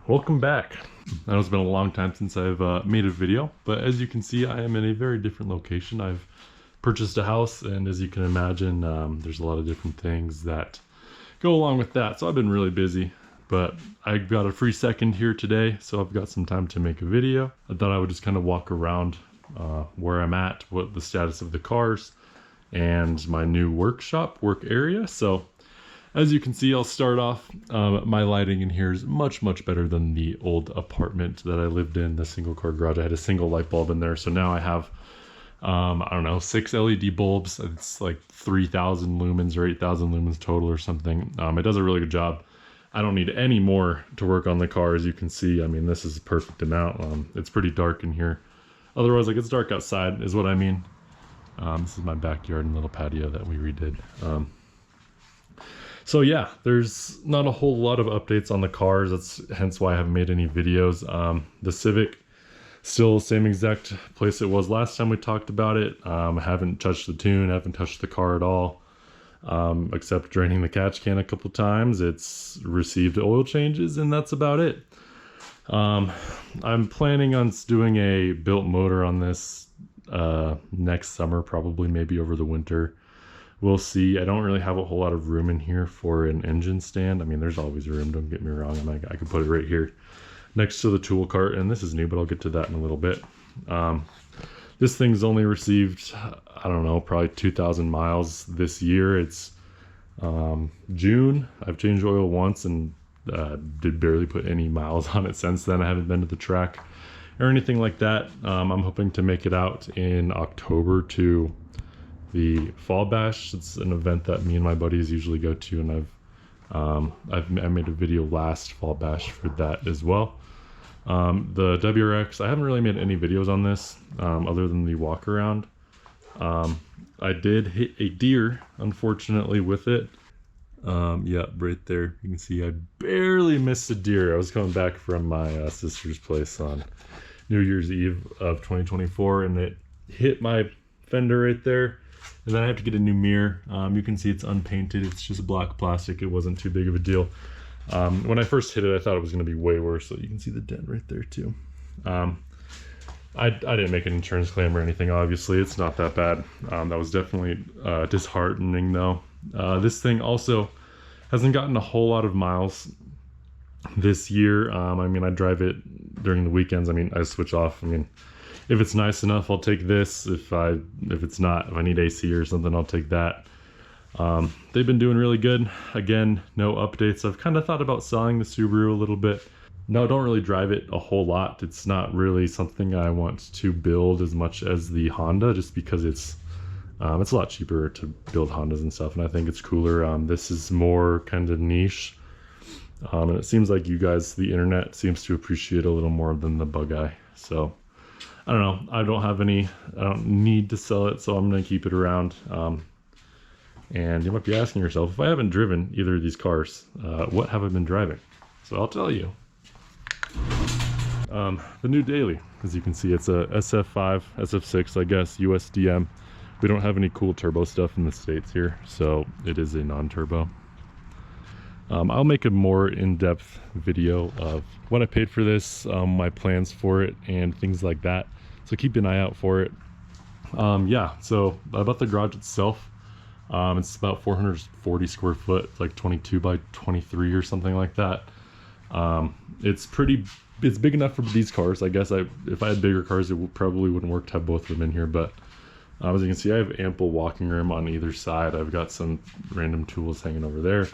Welcome back. I know it's been a long time since I've made a video, but as you can see, I am in a very different location. I've purchased a house, and as you can imagine, there's a lot of different things that go along with that. So I've been really busy, but I got a free second here today, so I've got some time to make a video. I thought I would just kind of walk around where I'm at, what the status of the cars, and my new work area. So as you can see, I'll start off, my lighting in here is much better than the old apartment that I lived in, the single car garage. I had a single light bulb in there, so now I have, I don't know, 6 LED bulbs. It's like 3,000 lumens or 8,000 lumens total or something. It does a really good job. I don't need any more to work on the car, as you can see. I mean, this is a perfect amount. It's pretty dark in here. Otherwise, like, it's dark outside is what I mean. This is my backyard and little patio that we redid. So yeah, there's not a whole lot of updates on the cars. That's hence why I haven't made any videos. The Civic, still the same exact place it was last time we talked about it. I haven't touched the tune, haven't touched the car at all, except draining the catch can a couple times. It's received oil changes, and that's about it. I'm planning on doing a built motor on this next summer, probably maybe over the winter. We'll see. I don't really have a whole lot of room in here for an engine stand. I mean, there's always room, don't get me wrong. I could put it right here next to the tool cart, and this is new, but I'll get to that in a little bit. This thing's only received, I don't know, probably 2,000 miles this year. It's June. I've changed oil once and did barely put any miles on it since then. I haven't been to the track or anything like that. I'm hoping to make it out in October to the Fall Bash. It's an event that me and my buddies usually go to, and I made a video last Fall Bash for that as well. The WRX, I haven't really made any videos on this other than the Walkaround. I did hit a deer, unfortunately, with it. Yeah, right there, you can see I barely missed a deer. I was coming back from my sister's place on New Year's Eve of 2024, and it hit my fender right there. And then I have to get a new mirror. You can see it's unpainted. It's just black plastic. It wasn't too big of a deal. When I first hit it, I thought it was going to be way worse. So you can see the dent right there too. I didn't make an insurance claim or anything. Obviously, it's not that bad. That was definitely disheartening though. This thing also hasn't gotten a whole lot of miles this year. I mean, I drive it during the weekends. I mean, I switch off. I mean, if it's nice enough, I'll take this. If it's not, if I need AC or something, I'll take that. They've been doing really good. Again, no updates. I've kind of thought about selling the Subaru a little bit. No, I don't really drive it a whole lot. It's not really something I want to build as much as the Honda, just because it's a lot cheaper to build Hondas and stuff, and I think it's cooler. This is more kind of niche. And it seems like you guys, the internet, seems to appreciate a little more than the Bug Eye. So I don't know. I don't need to sell it, so I'm going to keep it around. And you might be asking yourself, if I haven't driven either of these cars, what have I been driving? So I'll tell you. The new daily, as you can see, it's a SF5, SF6, I guess, USDM. We don't have any cool turbo stuff in the States here, so it is a non-turbo. I'll make a more in-depth video of what I paid for this, my plans for it, and things like that. So keep an eye out for it. Yeah, so about the garage itself, it's about 440 square foot, like 22 by 23 or something like that. It's big enough for these cars. I guess if I had bigger cars, it probably wouldn't work to have both of them in here, but as you can see, I have ample walking room on either side. I've got some random tools hanging over there.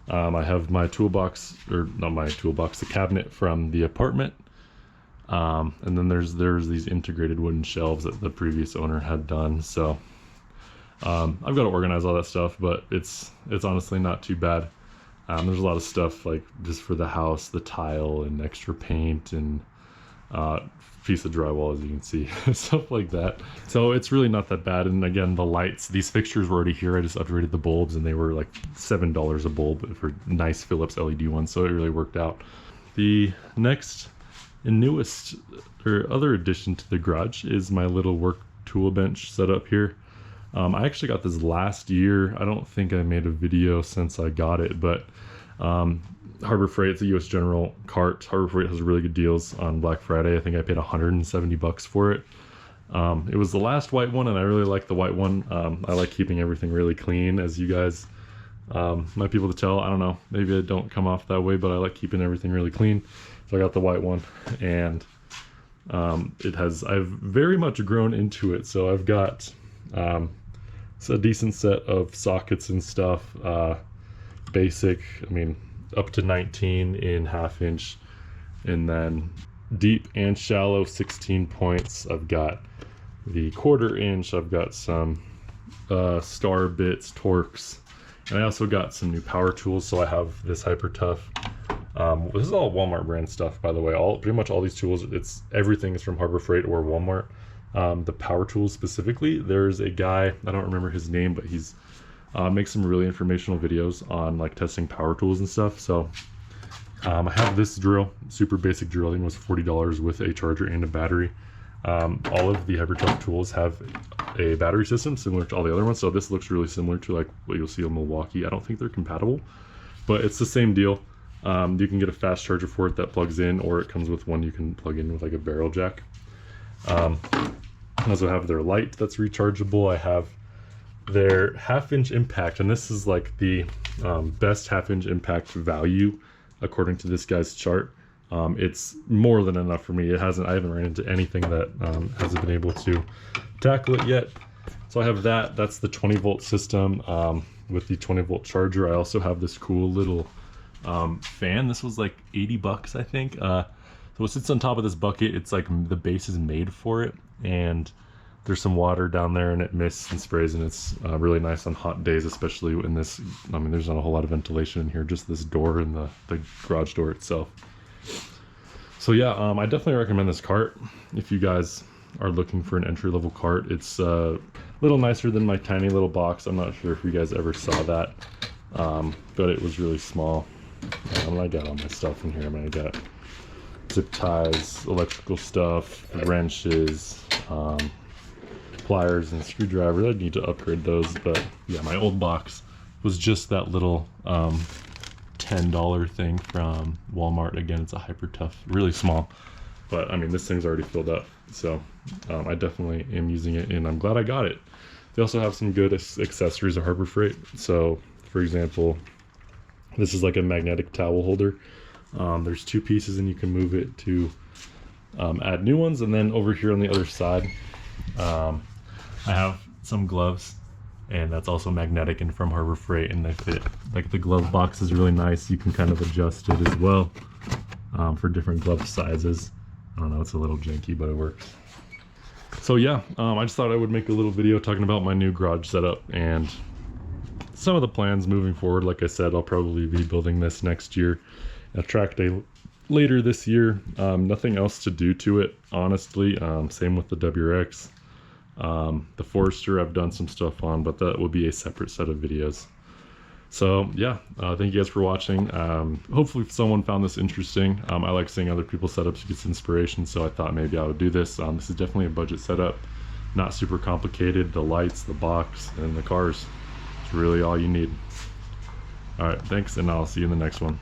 I have my toolbox, or not my toolbox, the cabinet from the apartment. And then there's these integrated wooden shelves that the previous owner had done. So I've got to organize all that stuff, but it's honestly not too bad. There's a lot of stuff like just for the house, the tile and extra paint and piece of drywall, as you can see, stuff like that. So it's really not that bad. And again, the lights, these fixtures were already here. I just upgraded the bulbs, and they were like $7 a bulb for nice Philips LED ones, so it really worked out. The next and newest or other addition to the garage is my little work tool bench set up here. I actually got this last year. I don't think I made a video since I got it, but Harbor Freight. It's a US General cart. Harbor Freight has really good deals on Black Friday. I think I paid $170 for it. It was the last white one, and I really like the white one. I like keeping everything really clean, as you guys might be able to tell. I don't know, maybe I don't come off that way, but I like keeping everything really clean. So I got the white one, and I've very much grown into it. So I've got it's a decent set of sockets and stuff. Basic, I mean, up to 19 in 1/2 inch, and then deep and shallow 16 points. I've got the 1/4 inch. I've got some star bits, Torx, and I also got some new power tools. So I have this Hyper Tough. This is all Walmart brand stuff, by the way. Pretty much all these tools, everything is from Harbor Freight or Walmart. The power tools specifically, there's a guy, I don't remember his name, but he's makes some really informational videos on like testing power tools and stuff. So I have this drill, super basic drill. I think it was $40 with a charger and a battery. All of the Hyper Tough tools have a battery system similar to all the other ones. So this looks really similar to like what you'll see on Milwaukee. I don't think they're compatible, but it's the same deal. You can get a fast charger for it that plugs in, or it comes with one you can plug in with like a barrel jack. I also have their light that's rechargeable. I have their 1/2 inch impact, and this is like the best 1/2 inch impact value according to this guy's chart. It's more than enough for me. I haven't ran into anything that hasn't been able to tackle it yet. So I have that. That's the 20 volt system with the 20 volt charger. I also have this cool little fan. This was like $80, I think. So it sits on top of this bucket. It's like the base is made for it, and there's some water down there, and it mists and sprays, and it's really nice on hot days, especially in this. I mean, there's not a whole lot of ventilation in here, just this door and the garage door itself. So yeah, I definitely recommend this cart if you guys are looking for an entry-level cart. It's a little nicer than my tiny little box. I'm not sure if you guys ever saw that, but it was really small. I got all my stuff in here. I mean, I got zip ties, electrical stuff, wrenches, pliers, and screwdrivers. I need to upgrade those, but yeah, my old box was just that little $10 thing from Walmart. Again, it's a Hyper Tough, really small, but I mean, this thing's already filled up, so I definitely am using it, and I'm glad I got it. They also have some good accessories at Harbor Freight. So, for example, this is like a magnetic towel holder. There's 2 pieces, and you can move it to add new ones. And then over here on the other side, I have some gloves, and that's also magnetic and from Harbor Freight, and they fit. Like, the glove box is really nice. You can kind of adjust it as well for different glove sizes. I don't know, it's a little janky, but it works. So yeah, I just thought I would make a little video talking about my new garage setup and some of the plans moving forward. Like I said, I'll probably be building this next year, a track day later this year. Nothing else to do to it, honestly. Same with the WRX. The Forester I've done some stuff on, but that will be a separate set of videos. So yeah, thank you guys for watching. Hopefully someone found this interesting. I like seeing other people's setups to get inspiration, so I thought maybe I would do this. This is definitely a budget setup, not super complicated. The lights, the box, and the cars, it's really all you need. All right, thanks, and I'll see you in the next one.